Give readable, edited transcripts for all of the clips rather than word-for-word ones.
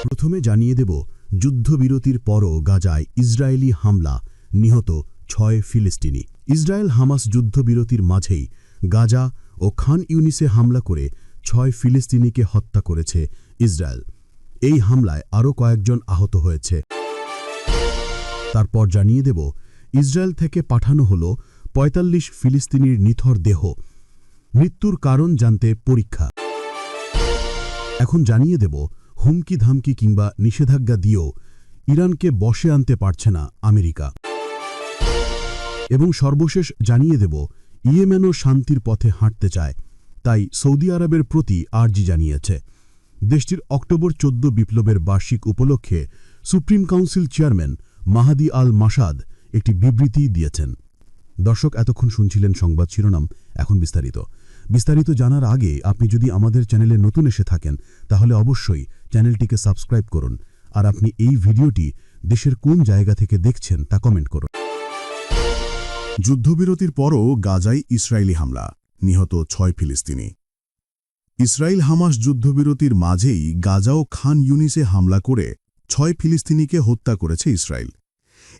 প্রথমে জানিয়ে দেব, যুদ্ধবিরতির পরও গাজায় ইসরায়েলি হামলা, নিহত ৬ ফিলিস্তিনি। ইসরায়েল হামাস যুদ্ধবিরতির মাঝেই গাজা ও খান ইউনিসে হামলা করে ৬ ফিলিস্তিনিকে হত্যা করেছে ইসরায়েল। এই হামলায় আরও কয়েকজন আহত হয়েছে। তারপর জানিয়ে দেব, ইসরায়েল থেকে পাঠানো হল ৪৫ ফিলিস্তিনির নিথর দেহ, মৃত্যুর কারণ জানতে পরীক্ষা। এখন জানিয়ে দেব, হুমকি ধামকি কিংবা নিষেধাজ্ঞা দিয়েও ইরানকে বশে আনতে পারছে না আমেরিকা। এবং সর্বশেষ জানিয়ে দেব, ইয়েমেনও শান্তির পথে হাঁটতে চায়, তাই সৌদি আরবের প্রতি আর্জি জানিয়েছে। দেশটির অক্টোবর ১৪ বিপ্লবের বার্ষিক উপলক্ষে সুপ্রিম কাউন্সিল চেয়ারম্যান মাহাদি আল মাসাদ একটি বিবৃতি দিয়েছেন। দর্শক, এতক্ষণ শুনছিলেন সংবাদ শিরোনাম, এখন বিস্তারিত জানার আগে আপনি যদি আমাদের চ্যানেলে নতুন এসে থাকেন তাহলে অবশ্যই চ্যানেলটিকে সাবস্ক্রাইব করুন, আর আপনি এই ভিডিওটি দেশের কোন জায়গা থেকে দেখছেন তা কমেন্ট করুন। যুদ্ধবিরতির পরও গাজায় ইসরায়েলি হামলা, নিহত ৬ ফিলিস্তিনি। ইসরায়েল হামাস যুদ্ধবিরতির মাঝেই গাজা ও খান ইউনিসে হামলা করে ৬ ফিলিস্তিনিকে হত্যা করেছে ইসরায়েল।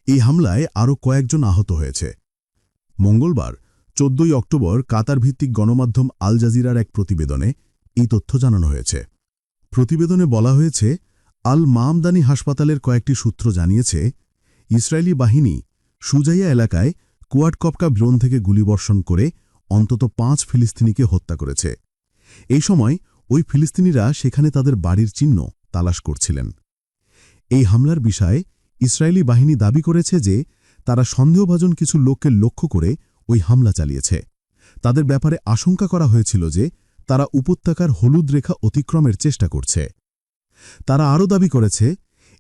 এই হামলায় আরও কয়েকজন আহত হয়েছে। মঙ্গলবার ১৪ অক্টোবর কাতার ভিত্তিক গণমাধ্যম আল জাজিরার এক প্রতিবেদনে এই তথ্য জানানো হয়েছে। প্রতিবেদনে বলা হয়েছে, আল মামদানি হাসপাতালের কয়েকটি সূত্র জানিয়েছে, ইসরায়েলি বাহিনী সুজাইয়া এলাকায় কুয়াটকপকা ড্রোন থেকে গুলিবর্ষণ করে অন্তত ৫ ফিলিস্তিনিকে হত্যা করেছে। এই সময় ওই ফিলিস্তিনিরা সেখানে তাদের বাড়ির চিহ্ন তালাশ করছিলেন। এই হামলার বিষয়ে ইসরায়েলি বাহিনী দাবি করেছে যে তারা সন্দেহভাজন কিছু লোককে লক্ষ্য করে ওই হামলা চালিয়েছে। তাদের ব্যাপারে আশঙ্কা করা হয়েছিল যে তারা উপত্যকার হলুদ রেখা অতিক্রমের চেষ্টা করছে। তারা আরও দাবি করেছে,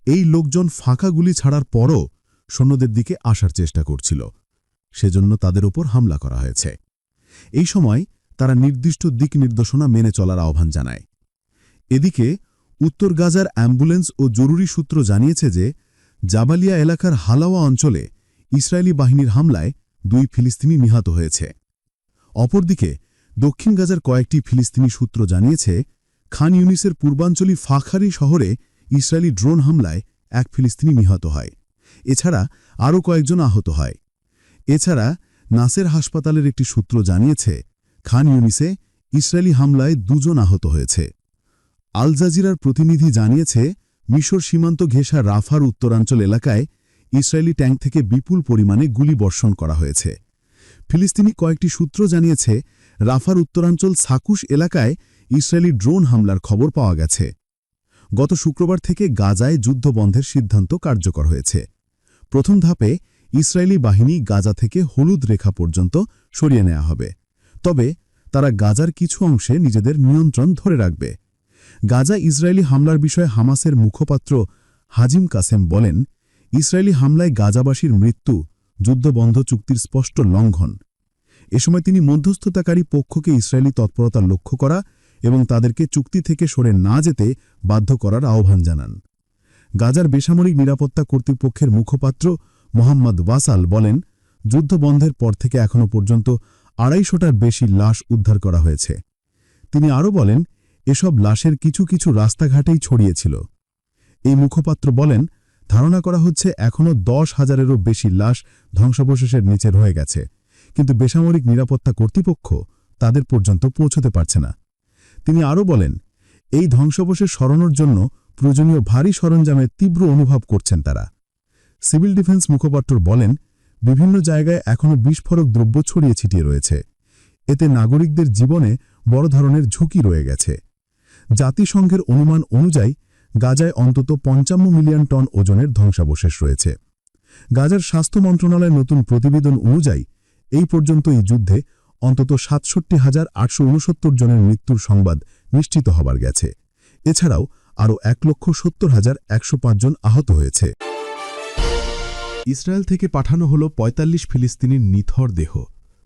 এই লোকজন ফাঁকা গুলি ছাড়ার পরও সৈন্যদের দিকে আসার চেষ্টা করছিল, সেজন্য তাদের উপর হামলা করা হয়েছে। এই সময় তারা নির্দিষ্ট দিক নির্দেশনা মেনে চলার আহ্বান জানায়। এদিকে উত্তর গাজার অ্যাম্বুলেন্স ও জরুরি সূত্র জানিয়েছে যে জাবালিয়া এলাকার হালাওয়া অঞ্চলে ইসরায়েলি বাহিনীর হামলায় ২ ফিলিস্তিনি নিহত হয়েছে। অপরদিকে দক্ষিণ গাজার কয়েকটি ফিলিস্তিনি সূত্র জানিয়েছে, খান ইউনিসের পূর্বাঞ্চলী ফাখারি শহরে ইসরায়েলি ড্রোন হামলায় ১ ফিলিস্তিনি নিহত হয়। এছাড়া আরও কয়েকজন আহত হয়। এছাড়া নাসের হাসপাতালের একটি সূত্র জানিয়েছে, খান ইউনিসে ইসরায়েলি হামলায় ২ জন আহত হয়েছে। আল জাজিরার প্রতিনিধি জানিয়েছে, মিশর সীমান্ত ঘেঁষা রাফার উত্তরাঞ্চল এলাকায় ইসরায়েলি ট্যাঙ্ক থেকে বিপুল পরিমাণে গুলি বর্ষণ করা হয়েছে। ফিলিস্তিনি কয়েকটি সূত্র জানিয়েছে, রাফার উত্তরাঞ্চল সাকুশ এলাকায় ইসরায়েলি ড্রোন হামলার খবর পাওয়া গেছে। গত শুক্রবার থেকে গাজায় যুদ্ধবন্ধের সিদ্ধান্ত কার্যকর হয়েছে। প্রথম ধাপে ইসরায়েলি বাহিনী গাজা থেকে হলুদ রেখা পর্যন্ত সরিয়ে নেওয়া হবে, তবে তারা গাজার কিছু অংশে নিজেদের নিয়ন্ত্রণ ধরে রাখবে। গাজা ইসরায়েলি হামলার বিষয়ে হামাসের মুখপাত্র হাজিম কাসেম বলেন, ইসরায়েলি হামলায় গাজাবাসীর মৃত্যু যুদ্ধবন্ধ চুক্তির স্পষ্ট লঙ্ঘন। এ সময় তিনি মধ্যস্থতাকারী পক্ষকে ইসরায়েলি তৎপরতা লক্ষ্য করা এবং তাদেরকে চুক্তি থেকে সরে না যেতে বাধ্য করার আহ্বান জানান। গাজার বেসামরিক নিরাপত্তা কর্তৃপক্ষের মুখপাত্র মোহাম্মদ ওয়াসাল বলেন, যুদ্ধবন্ধের পর থেকে এখনও পর্যন্ত ২৫০টার বেশি লাশ উদ্ধার করা হয়েছে। তিনি আরও বলেন, এসব লাশের কিছু কিছু রাস্তাঘাটেই ছড়িয়েছিল। এই মুখপাত্র বলেন, ধারণা করা হচ্ছে এখনও ১০,০০০-এরও বেশি লাশ ধ্বংসাবশেষের নিচে রয়ে গেছে, কিন্তু বেসামরিক নিরাপত্তা কর্তৃপক্ষ তাদের পর্যন্ত পৌঁছতে পারছে না। তিনি আরও বলেন, এই ধ্বংসাবশেষ সরানোর জন্য প্রয়োজনীয় ভারী সরঞ্জামের তীব্র অনুভব করছেন তারা। সিভিল ডিফেন্স মুখপাত্র বলেন, বিভিন্ন জায়গায় এখনও বিস্ফোরক দ্রব্য ছড়িয়ে ছিটিয়ে রয়েছে। এতে নাগরিকদের জীবনে বড় ধরনের ঝুঁকি রয়ে গেছে। জাতিসংঘের অনুমান অনুযায়ী গাজায় অন্তত ৫৫ মিলিয়ন টন ওজনের ধ্বংসাবশেষ রয়েছে। গাজার স্বাস্থ্য মন্ত্রণালয়ের নতুন প্রতিবেদন অনুযায়ী এই পর্যন্ত এই যুদ্ধে অন্তত ৬৭,৮৬৯ জনের মৃত্যুর সংবাদ নিশ্চিত হবার গেছে। এছাড়াও আরও ১,৭০,১০৫ জন আহত হয়েছে। ইসরায়েল থেকে পাঠানো হল ৪৫ ফিলিস্তিনির নিথর দেহ,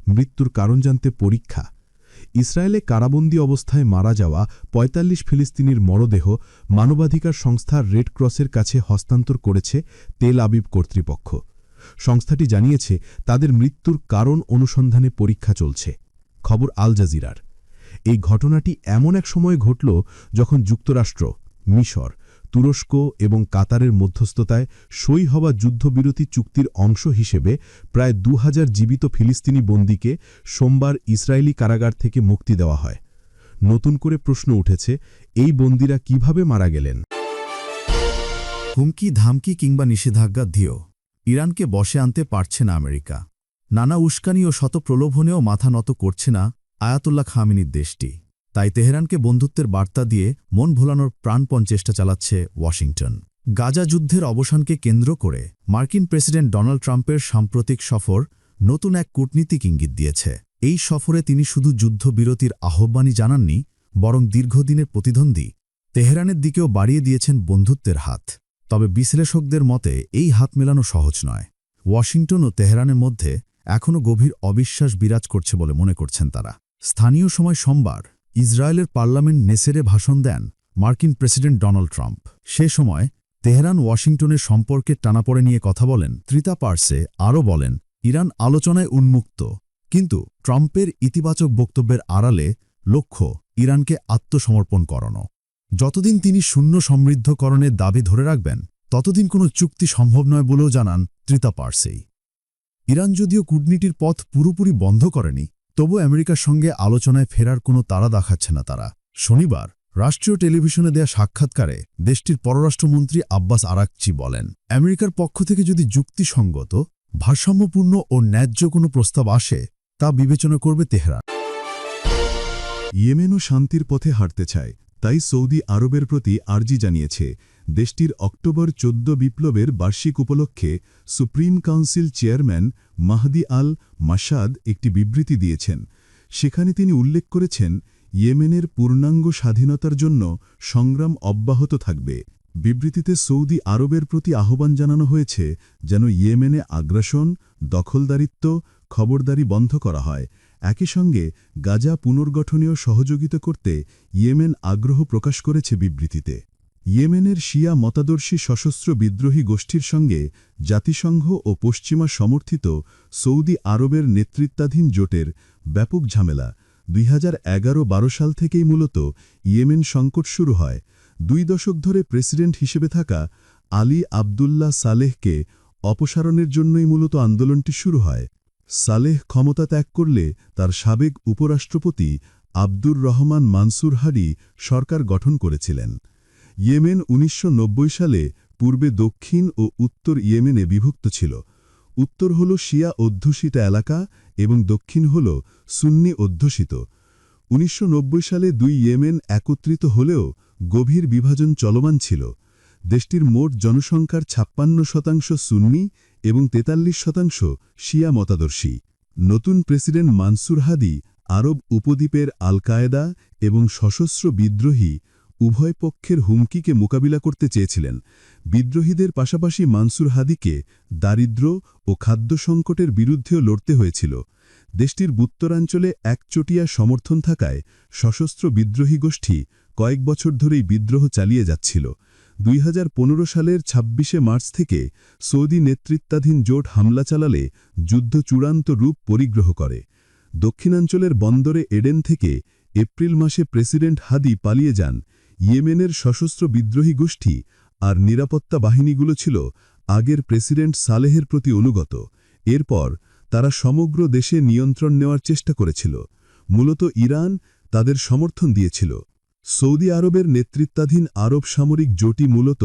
মৃত্যুর কারণ জানতে পরীক্ষা। ইসরায়েলে কারাবন্দী অবস্থায় মারা যাওয়া ৪৫ ফিলিস্তিনির মরদেহ মানবাধিকার সংস্থা রেড ক্রসের কাছে হস্তান্তর করেছে তেল আবিব কর্তৃপক্ষ। সংস্থাটি জানিয়েছে, তাদের মৃত্যুর কারণ অনুসন্ধানে পরীক্ষা চলছে। খবর আল জাজিরার। এই ঘটনাটি এমন এক সময় ঘটল যখন যুক্তরাষ্ট্র, মিশর, তুরস্ক এবং কাতারের মধ্যস্থতায় সই হওয়া যুদ্ধবিরতি চুক্তির অংশ হিসেবে প্রায় ২,০০০ জীবিত ফিলিস্তিনি বন্দীকে সোমবার ইসরায়েলি কারাগার থেকে মুক্তি দেওয়া হয়। নতুন করে প্রশ্ন উঠেছে, এই বন্দীরা কিভাবে মারা গেলেন? হুমকি ধামকি কিংবা নিষেধাজ্ঞা দিয়েও ইরানকে বশে আনতে পারছে না আমেরিকা। নানা উস্কানি ও শত প্রলোভনেও মাথা নত করছে না আয়াতুল্লাহ খামেনির দেশটি। তাই তেহরানকে বন্ধুত্বের বার্তা দিয়ে মন ভোলানোর প্রাণপণ চেষ্টা চালাচ্ছে ওয়াশিংটন। গাজা যুদ্ধের অবসানকে কেন্দ্র করে মার্কিন প্রেসিডেন্ট ডোনাল্ড ট্রাম্পের সাম্প্রতিক সফর নতুন এক কূটনীতিক ইঙ্গিত দিয়েছে। এই সফরে তিনি শুধু যুদ্ধবিরতির আহ্বানই জানাননি, বরং দীর্ঘদিনের প্রতিদ্বন্দ্বী তেহরানের দিকেও বাড়িয়ে দিয়েছেন বন্ধুত্বের হাত। তবে বিশ্লেষকদের মতে এই হাত মেলানো সহজ নয়। ওয়াশিংটন ও তেহরানের মধ্যে এখনও গভীর অবিশ্বাস বিরাজ করছে বলে মনে করছেন তারা। স্থানীয় সময় সোমবার ইসরায়েলের পার্লামেন্ট নেসেরে ভাষণ দেন মার্কিন প্রেসিডেন্ট ডোনাল্ড ট্রাম্প। সে সময় তেহরান ওয়াশিংটনের সম্পর্কের টানাপড়ে নিয়ে কথা বলেন। তৃতা পার্সে আরও বলেন, ইরান আলোচনায় উন্মুক্ত, কিন্তু ট্রাম্পের ইতিবাচক বক্তব্যের আড়ালে লক্ষ্য ইরানকে আত্মসমর্পণ করানো। যতদিন তিনি শূন্য সমৃদ্ধকরণের দাবি ধরে রাখবেন, ততদিন কোনো চুক্তি সম্ভব নয় বলেও জানান তৃতা পার্সেই। ইরান যদিও কূটনীতির পথ পুরোপুরি বন্ধ করেনি, তবু আমেরিকার সঙ্গে আলোচনায় ফেরার কোনো তাড়া দেখাচ্ছে না তারা। শনিবার রাষ্ট্রীয় টেলিভিশনে দেয়া সাক্ষাৎকারে দেশটির পররাষ্ট্রমন্ত্রী আব্বাস আরাকচি বলেন, আমেরিকার পক্ষ থেকে যদি যুক্তিসঙ্গত, ভারসাম্যপূর্ণ ও ন্যায্য কোনো প্রস্তাব আসে, তা বিবেচনা করবে তেহরান। ইয়েমেনও শান্তির পথে হাঁটতে চায়, তাই সৌদি আরবের প্রতি আর্জি জানিয়েছে। দেশটির অক্টোবর ১৪ বিপ্লবের বার্ষিক উপলক্ষে সুপ্রিম কাউন্সিল চেয়ারম্যান মাহদি আল মাসাদ একটি বিবৃতি দিয়েছেন। সেখানে তিনি উল্লেখ করেছেন, ইয়েমেনের পূর্ণাঙ্গ স্বাধীনতার জন্য সংগ্রাম অব্যাহত থাকবে। বিবৃতিতে সৌদি আরবের প্রতি আহ্বান জানানো হয়েছে যেন ইয়েমেনে আগ্রাসন, দখলদারিত্ব, খবরদারি বন্ধ করা হয়। একই সঙ্গে গাজা পুনর্গঠনেও সহযোগিতা করতে ইয়েমেন আগ্রহ প্রকাশ করেছে বিবৃতিতে। ইয়েমেনের শিয়া মতাদর্শী সশস্ত্র বিদ্রোহী গোষ্ঠীর সঙ্গে জাতিসংঘ ও পশ্চিমা সমর্থিত সৌদি আরবের নেতৃত্বাধীন জোটের ব্যাপক ঝামেলা ২০১১-১২ সাল থেকেই মূলত ইয়েমেন সংকট শুরু হয়। ২ দশক ধরে প্রেসিডেন্ট হিসেবে থাকা আলী আবদুল্লাহ সালেহকে অপসারণের জন্যই মূলত আন্দোলনটি শুরু হয়। সালেহ ক্ষমতা ত্যাগ করলে তার সাবেক উপরাষ্ট্রপতি আব্দুর রহমান মানসুর হাদি সরকার গঠন করেছিলেন। ইয়েমেন ১৯৯০ সালে পূর্বে দক্ষিণ ও উত্তর ইয়েমেনে বিভক্ত ছিল। উত্তর হল শিয়া অধ্যুষিত এলাকা এবং দক্ষিণ হল সুন্নি অধ্যুষিত। ১৯৯০ সালে দুই ইয়েমেন একত্রিত হলেও গভীর বিভাজন চলমান ছিল। দেশটির মোট জনসংখ্যার ৫৬% সুন্নি এবং ৪৩% শিয়া মতাদর্শী। নতুন প্রেসিডেন্ট মানসুর হাদি আরব উপদ্বীপের আল কায়েদা এবং সশস্ত্র বিদ্রোহী উভয় পক্ষের হুমকিকে মোকাবিলা করতে চেয়েছিলেন। বিদ্রোহীদের পাশাপাশি মানসুর হাদিকে দারিদ্র্য ও খাদ্য সংকটের বিরুদ্ধেও লড়তে হয়েছিল। দেশটির উত্তরাঞ্চলে একচটিয়া সমর্থন থাকায় সশস্ত্র বিদ্রোহী গোষ্ঠী কয়েক বছর ধরেই বিদ্রোহ চালিয়ে যাচ্ছিল। ২০১৫ সালের ২৬শে মার্চ থেকে সৌদি নেতৃত্বাধীন জোট হামলা চালালে যুদ্ধ চূড়ান্ত রূপ পরিগ্রহ করে। দক্ষিণাঞ্চলের বন্দরে এডেন থেকে এপ্রিল মাসে প্রেসিডেন্ট হাদি পালিয়ে যান। ইয়েমেনের সশস্ত্র বিদ্রোহী গোষ্ঠী আর নিরাপত্তা বাহিনীগুলো ছিল আগের প্রেসিডেন্ট সালেহের প্রতি অনুগত। এরপর তারা সমগ্র দেশে নিয়ন্ত্রণ নেওয়ার চেষ্টা করেছিল। মূলত ইরান তাদের সমর্থন দিয়েছিল। সৌদি আরবের নেতৃত্বাধীন আরব সামরিক জোটই মূলত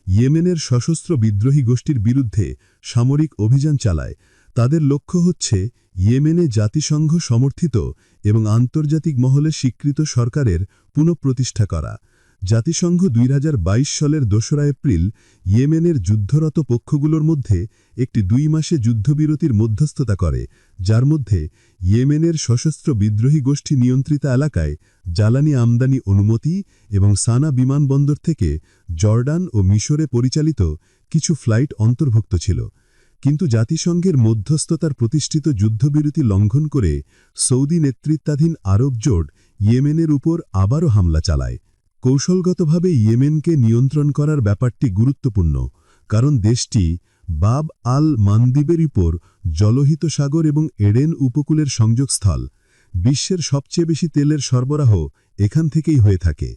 ইয়েমেনের সশস্ত্র বিদ্রোহী গোষ্ঠীর বিরুদ্ধে সামরিক অভিযান চালায়। তাদের লক্ষ্য হচ্ছে ইয়েমেনে জাতিসংঘ সমর্থিত এবং আন্তর্জাতিক মহলে স্বীকৃত সরকারের পুনঃপ্রতিষ্ঠা করা। জাতিসংঘ ২০২২ সালের ২রা এপ্রিল ইয়েমেনের যুদ্ধরত পক্ষগুলোর মধ্যে একটি ২ মাসে যুদ্ধবিরতির মধ্যস্থতা করে, যার মধ্যে ইয়েমেনের সশস্ত্র বিদ্রোহী গোষ্ঠী নিয়ন্ত্রিত এলাকায় জ্বালানি আমদানি অনুমতি এবং সানা বিমানবন্দর থেকে জর্ডান ও মিশরে পরিচালিত কিছু ফ্লাইট অন্তর্ভুক্ত ছিল। কিন্তু জাতিসংঘের মধ্যস্থতার প্রতিষ্ঠিত যুদ্ধবিরতি লঙ্ঘন করে সৌদি নেতৃত্বাধীন আরব জোট ইয়েমেনের উপর আবারও হামলা চালায়। কৌশলগতভাবে ইয়েমেনকে নিয়ন্ত্রণ করার ব্যাপারটি গুরুত্বপূর্ণ, কারণ দেশটি বাব আল মানদিবের উপর জলহিত সাগর এবং এডেন উপকূলের সংযোগস্থল। বিশ্বের সবচেয়ে বেশি তেলের সরবরাহ এখান থেকেই হয়ে থাকে।